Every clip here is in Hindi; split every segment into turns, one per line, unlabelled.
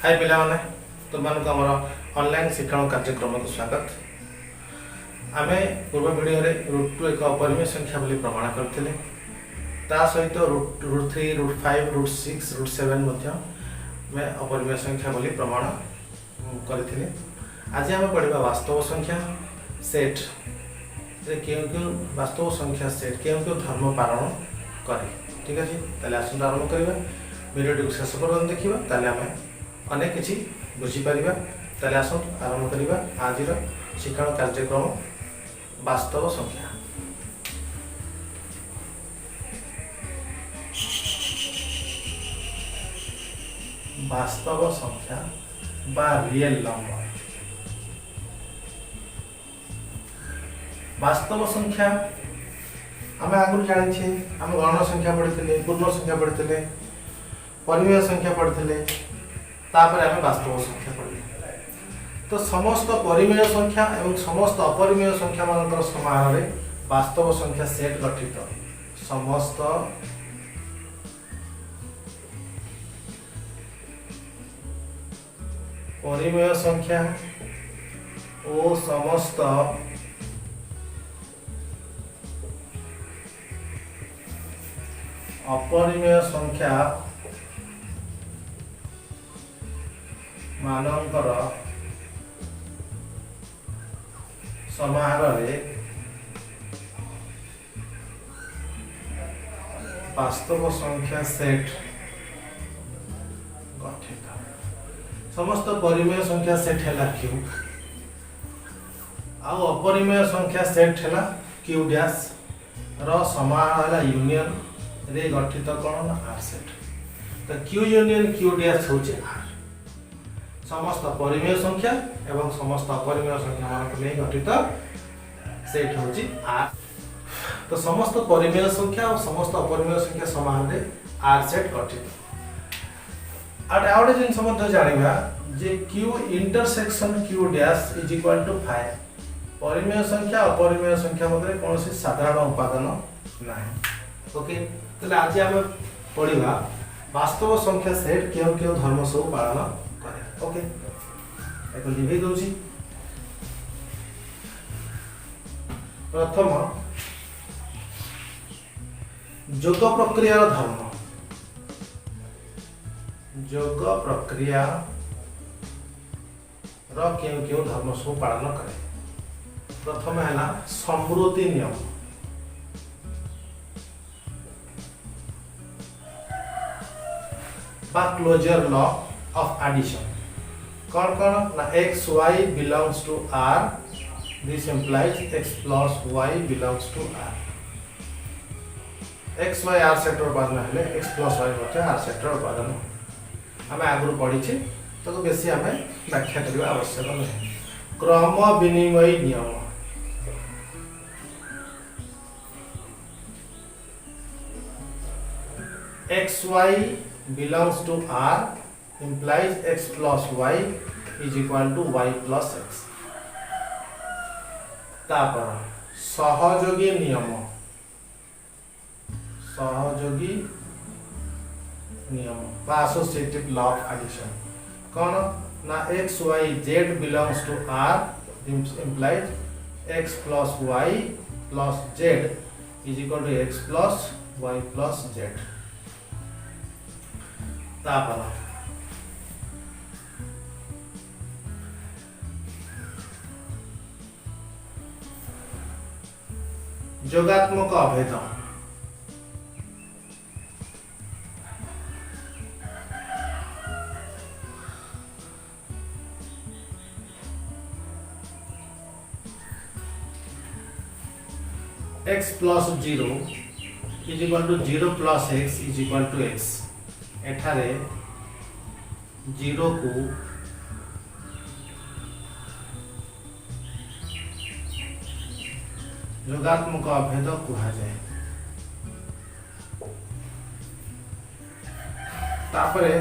हाय पिला माने तुम मान को हमर ऑनलाइन शिक्षण कार्यक्रम को स्वागत। आमे पूर्व वीडियो रे रूट 2 एक अपरिमेय संख्या बोली प्रमाण करथिले। ता सहित रूट 3 रूट 5 रूट 6 रूट 7 मध्ये मैं अपरिमेय संख्या बोली प्रमाण करथिले। आज हम पढ़िबा वास्तव संख्या सेट रे केउ वास्तव संख्या सेट केउ धर्म पालन करे। ठीक अछि, ताले आसुन आरंभ करिबा। वीडियो को शेष पर्यंत देखिबा, ताले हमें अनेक किसी बुझी पारिबा। ताले आसुन आरंभ करिबा आज शिक्षण कार्यक्रम वास्तव संख्या। वास्तव संख्या बा रियल नंबर। वास्तव संख्या आम आगुरी जानी आम गण संख्या पढ़ी, पूर्ण संख्या पढ़ी, परिमेय संख्या पढ़ी, तापर आम वास्तव संख्या पढ़ी। तो समस्त परिमेय संख्या एवं समस्त अपरिमेय संख्या मानकर समाहार रे वास्तव संख्या सेट गठित। समस्त परिमेय संख्या और समस्त अपरिमेय संख्या मानकर समाहार रे वास्तव संख्या सेट गठित। समस्त परिमेय संख्या सेट है क्यू आउ अपरिमेय संख्या सेट है क्यू डैश रो समाहार है यूनियन रे गठित कौन आर सेट। तो क्यू यूनियन क्यू डैश होचे आर। समस्त परिमेय संख्या एवं समस्त अपरिमेय संख्या मानक ले गठित सेट होची आर। तो समस्त परिमेय संख्या और समस्त अपरिमेय संख्या समाहार रे आर सेट गठित। आउट जिन समझ जानिबा जे Q intersection Q dash is equal to 5। परिमेय संख्या अपरिमेय संख्या मध्य कौन सी साधारण उपादान नाही। ओके, तो आज हम पढ़िबा वास्तव संख्या सेट केउ केउ धर्म सब पालन करे। ओके, एक लिखि दोछि। प्रथम जोग प्रक्रिया धर्म। जोग प्रक्रिया रो केउ केउ धर्म सब पालन करे। प्रथम है समृद्धि नियम। क्लोजर लॉ ऑफ एडिशन कौन कौन ना x Y belongs to R. This implies X plus Y belongs to R. X Y R sector उपादान है, एक्स प्लस वाई होते आर सेक्टर उपादान। आम आगु पढ़ी तो बेसी आम व्याख्या करने आवश्यक नहीं। क्रम विनिमय नियम। X Y belongs to R implies x plus y is equal to y plus x। तापर सहयोगी नियम। सहयोगी नियम बा एसोसिएटिव लॉ ऑफ एडिशन कौन ना x y z belongs to R implies x plus y plus z is equal to x plus y plus z। तापर जोगात्मक अभेद। x plus 0 is equal to 0 plus x is equal to x। एठारे 0 को जोगात्मक अभेद कहा जाए। तापरे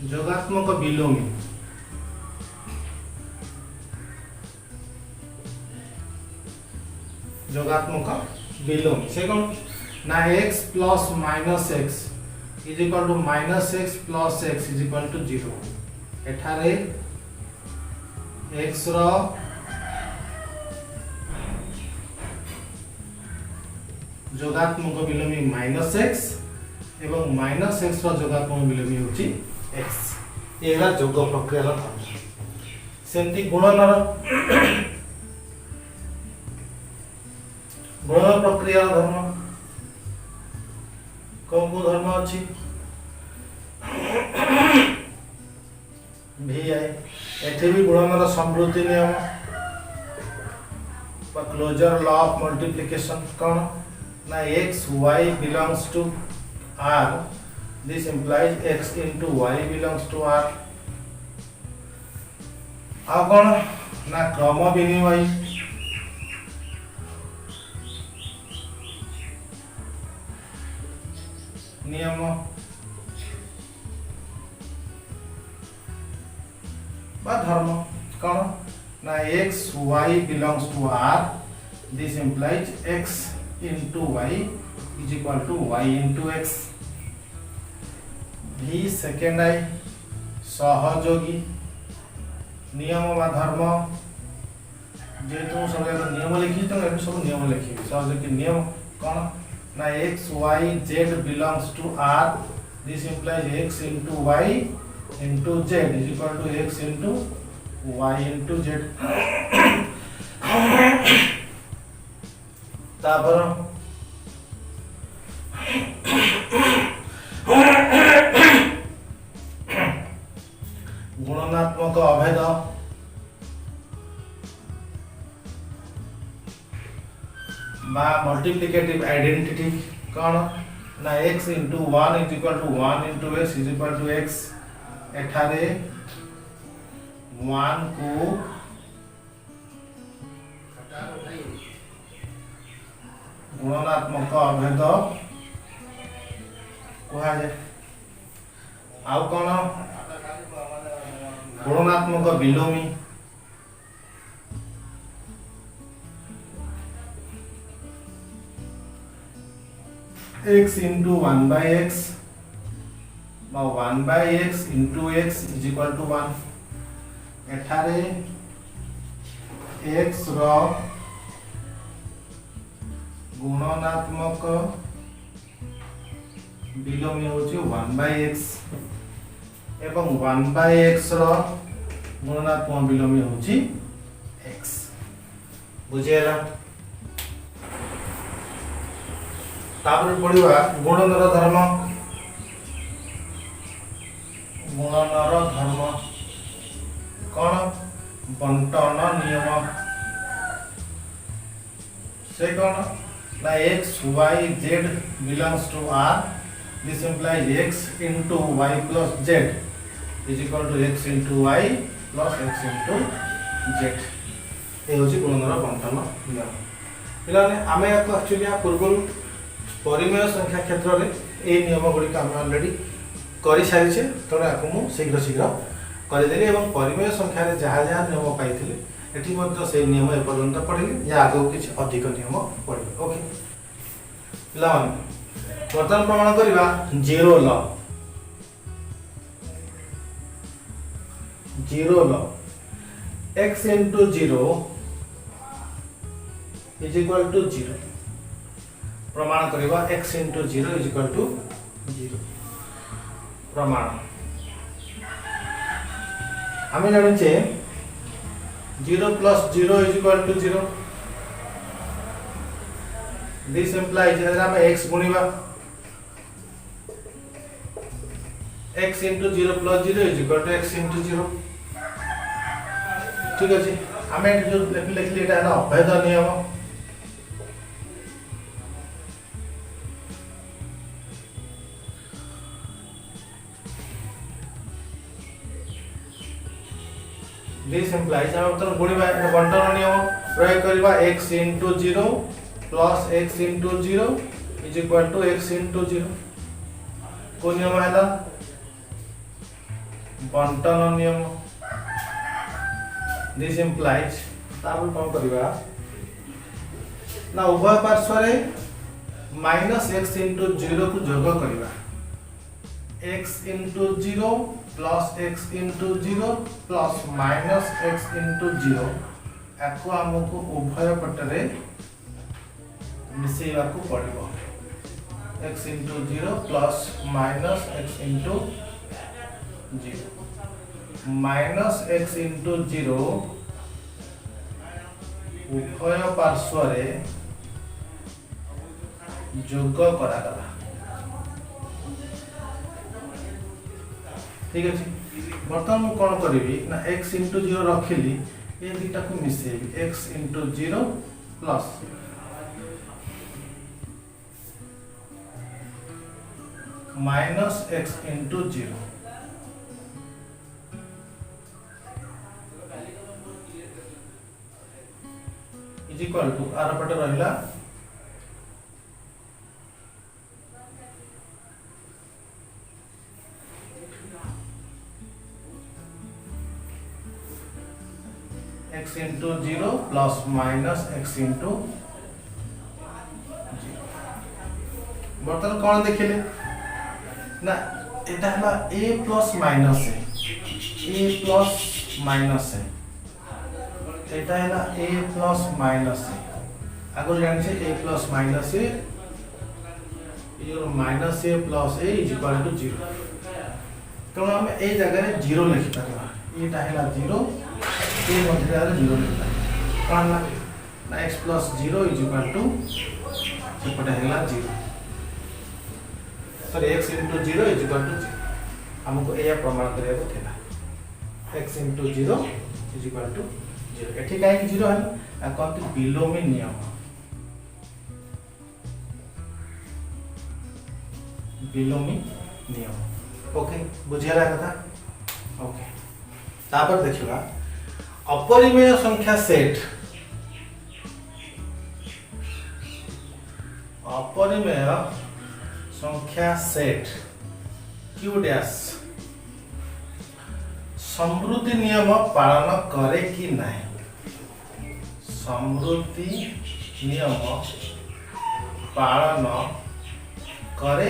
जोगात्मक विलोमी। जोगात्मक विलोम से कौन ना x plus minus x is equal to -x plus x is equal to 0 एठारे x रो जोगात्मक विलोमी -x एवं -x रो जोगात्मक विलोमी होची x एला जोग प्रक्रिया रो सेमती गुणनर गुणन प्रक्रिया धर्म कौन को धर्म अच्छी vi एथे भी गुणनर समृद्धि नियम क्लोजर लॉ ऑफ मल्टीप्लिकेशन कौन ना x y belongs to r this implies x into y belongs to r आ कौन ना क्रम विनिमय नियम बा धर्म कौन ना x y belongs to r this implies x into y is equal to y into x भी सेकेंड आई सहयोगी नियम बा धर्म जेहेतु सब नियम लिखी तो ये सब नियम लिखी सहयोगी नियम कौन ना x y z belongs to r this implies x into y into z is equal to x into y into z तापर गुणनात्मक अभेद बा मल्टीप्लिकेटिव आइडेंटिटी कौन ना x into 1 is equal to 1 into x is equal to x एठारे 1 को गुणनात्मक अभेद कहा जाए आउ कौन गुणनात्मक विलोमी x into 1 by x বা 1 by x into x is equal to 1 एठारे x रो गुणनात्मक विलोमी होची 1 by x एवं 1 by x रो गुणनात्मक विलोमी होची x बुझेला तापर पढ़िबा गुणनर धर्म कौन बंटन नियम से कौन ना x y z belongs to r this implies x into y plus z is equal to x into y plus x into z ए होची गुणनर बंटन नियम पिलाने आमे याको एक्चुअली पूर्व परिमेय संख्या क्षेत्र में ये नियम गुड़िक आम अलरेडी कर सारी तेणु आपको मुझे शीघ्र शीघ्र करदेली और परिमेय संख्या जहाँ जहाँ नियम पाई से नियम एपर्यंत पढ़े या आगे किसी अधिक नियम पढ़े ओके पे बर्तमान प्रमाण करवा जीरो ल x into 0 is equal to 0 प्रमाण करवा x into 0 is equal to 0 प्रमाण हमें जाने 0 plus 0 is equal to 0 this implies हमें x गुणिबा x into 0 plus 0 is equal to x into 0 ठीक अच्छे हमें जो लिखली एटा है अभेद नियम this implies हम तो गुणिबा बंटन नियम प्रयोग करबा x into 0 plus x into 0 is equal to x into 0 को नियम हैला बंटन नियम this implies तापर कौन करबा ना उभय पार्श्व रे -x into 0 को जोग करबा x into 0 plus x into 0 plus minus x into 0 याको हमको उभय पटरे मिसेवा को पड़िबो x into 0 plus minus x into 0 minus x into 0 उभय पार्श्व रे जोग करा गला ठीक अछि बर्तमान मु कोन करबी ना x into 0 रखिली ये दुटा को मिसेबी x into 0 plus minus x into 0 is equal to आर पटे रहिला x into 0 plus minus x into 0 बर्तमान कौन देखिले ना एटा हला a plus minus a plus minus एटा हला a plus minus आगो जान से a plus minus a your minus a plus a is equal to 0 तो हम ए जगह रे 0 लिखि परबा एटा हला 0 ए मध्य रे 0 लिखा कोन ना x plus 0 is equal to सेपटे हला 0 sorry x into 0 is equal to 0 हमको एया प्रमाण करे को थिला x into 0 is equal to 0 एठी काहे 0 है आ कोन बिलोमी नियम बिलोमी नियम ओके बुझियाला कथा ओके तापर देखिबा अपरिमेय संख्या सेट अपरिमेय संख्या सेट q डैश समृद्धि नियम पालन करे कि नहीं समृद्धि नियम पालन करे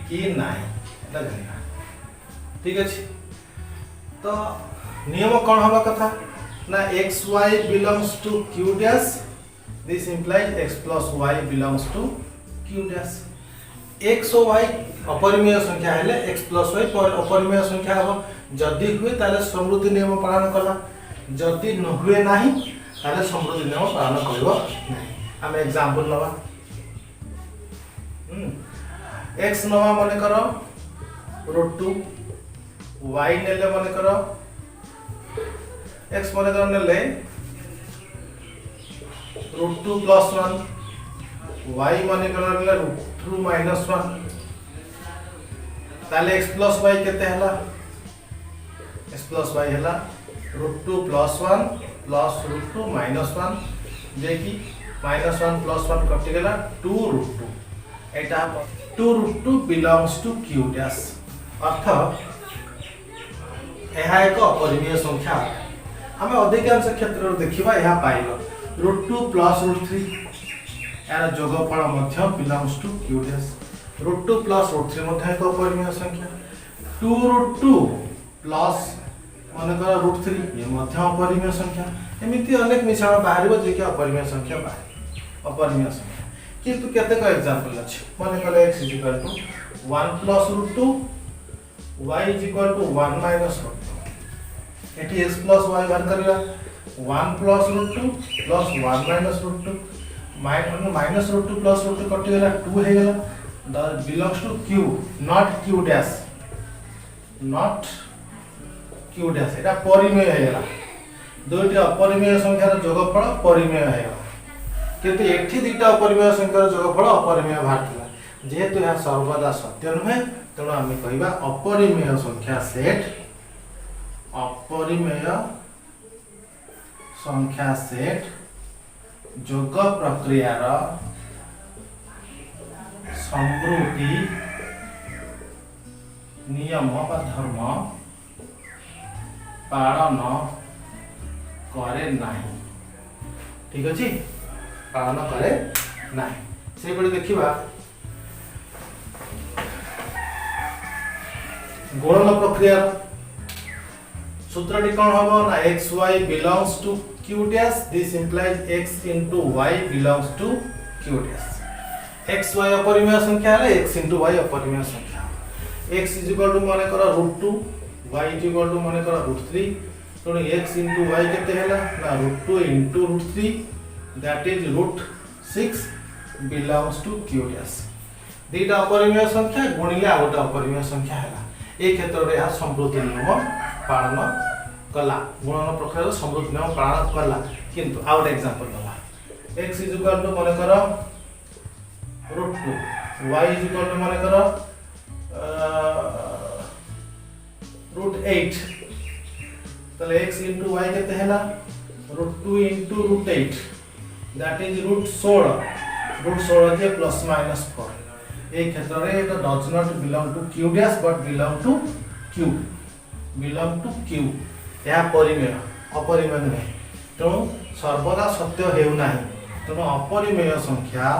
कि नहीं एटा जानिबा ठीक अछि तो नियम कौन हवा कथा ना xy belongs to q dash this implies x plus y belongs to q dash x और y अपरिमेय संख्या हेले x plus y अपरिमेय संख्या हो जदी हुए ताले समृद्धि नियम पालन कला जदी न हुए नाही ताले समृद्धि नियम पालन करबो नाही हम एग्जांपल लवा x नवा माने करो √2 y नेले माने करो x माने करो नेले √2 plus 1 y माने करो नेले √2 minus 1 ताले x plus y केते हला x plus y हला √2 plus 1 plus √2 minus 1 जे कि minus 1 plus 1 कटि गेला 2 √2 एटा 2 √2 belongs to q dash अर्थ एहा एक अपरिमेय संख्या हमें अधिकांश क्षेत्र रो देखिबा एहा पाइलो √2 plus √3 यार जोगफल मध्य belongs to q dash √2 plus √3 मध्य एक अपरिमेय संख्या 2 √2 plus माने करा √3 ये मध्य अपरिमेय संख्या एमिति अनेक मिश्रण बाहरिबो जे कि अपरिमेय संख्या बाहर अपरिमेय संख्या किंतु केते का एग्जांपल अछि माने कले x = 1 plus √2 y = 1 minus √2 eighty x plus y बाहर करला 1 plus √2 plus 1 minus √2 minus √2 plus √2 कटि गेला 2 हे गेला that belongs to q not q dash एटा परिमेय हे गेला दुईटी अपरिमेय संख्यार जोगफल परिमेय हे गेला किंतु एठी दुईटा अपरिमेय संख्यार जोगफल अपरिमेय बाहरला जेहेतु यह सर्वदा सत्य नहे तेणु आम कहवा अपरिमेय संख्या सेट जोग प्रक्रियार समृद्धि नियम बा धर्म पालन करे नाही ठीक अछि पालन करे नाही से बडे देखिबा गुणन प्रक्रिया सूत्रटी कौन हम ना x Y belongs to Q dash this implies x into y belongs to Q dash x y अपरिमेय संख्या है एक्स इंटू वाई अपरिमेय संख्या एक्स इज इक्वल टू मन कर √2 वाई इज इक्वल टू मन कर √3 तो एक्स इंटू वाई केते हैला ना √2 into √3 that is √6 belongs to Q dash दीटा अपरिमेय संख्या गुणिले आ गोटा अपरिमेय संख्या हैला ए क्षेत्र रे आ समृद्धि नियम पालन कला गुणन प्रक्रिया समृद्धि नियम पालन कला किंतु आ गोटे एग्जांपल दला x इज इक्वल टू माने कर √2 y इज इक्वल टू माने कर √8 तले x into y केते हैला √2 into √8 दैट इज √16 के प्लस माइनस 4 एक क्षेत्र रे it does not belong to q dash but belong to q या परिमेय अपरिमेय नहीं तेणु सर्वदा सत्य हेउ नाही तेणु अपरिमेय संख्या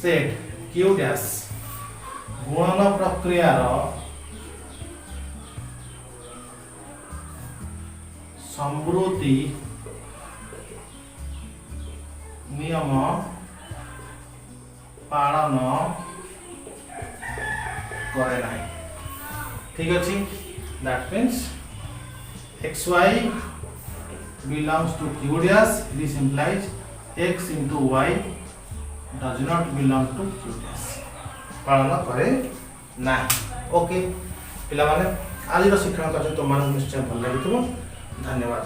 सेट q डैश गुणन प्रक्रिया समृद्धि नियम पालन करे नाही ठीक अछि that means xy belongs to q dash this implies x into y does not belong to q dash पालन करे नाही ओके पिला माने आज शिक्षण कार्य तुम निश्चय भल लगी धन्यवाद।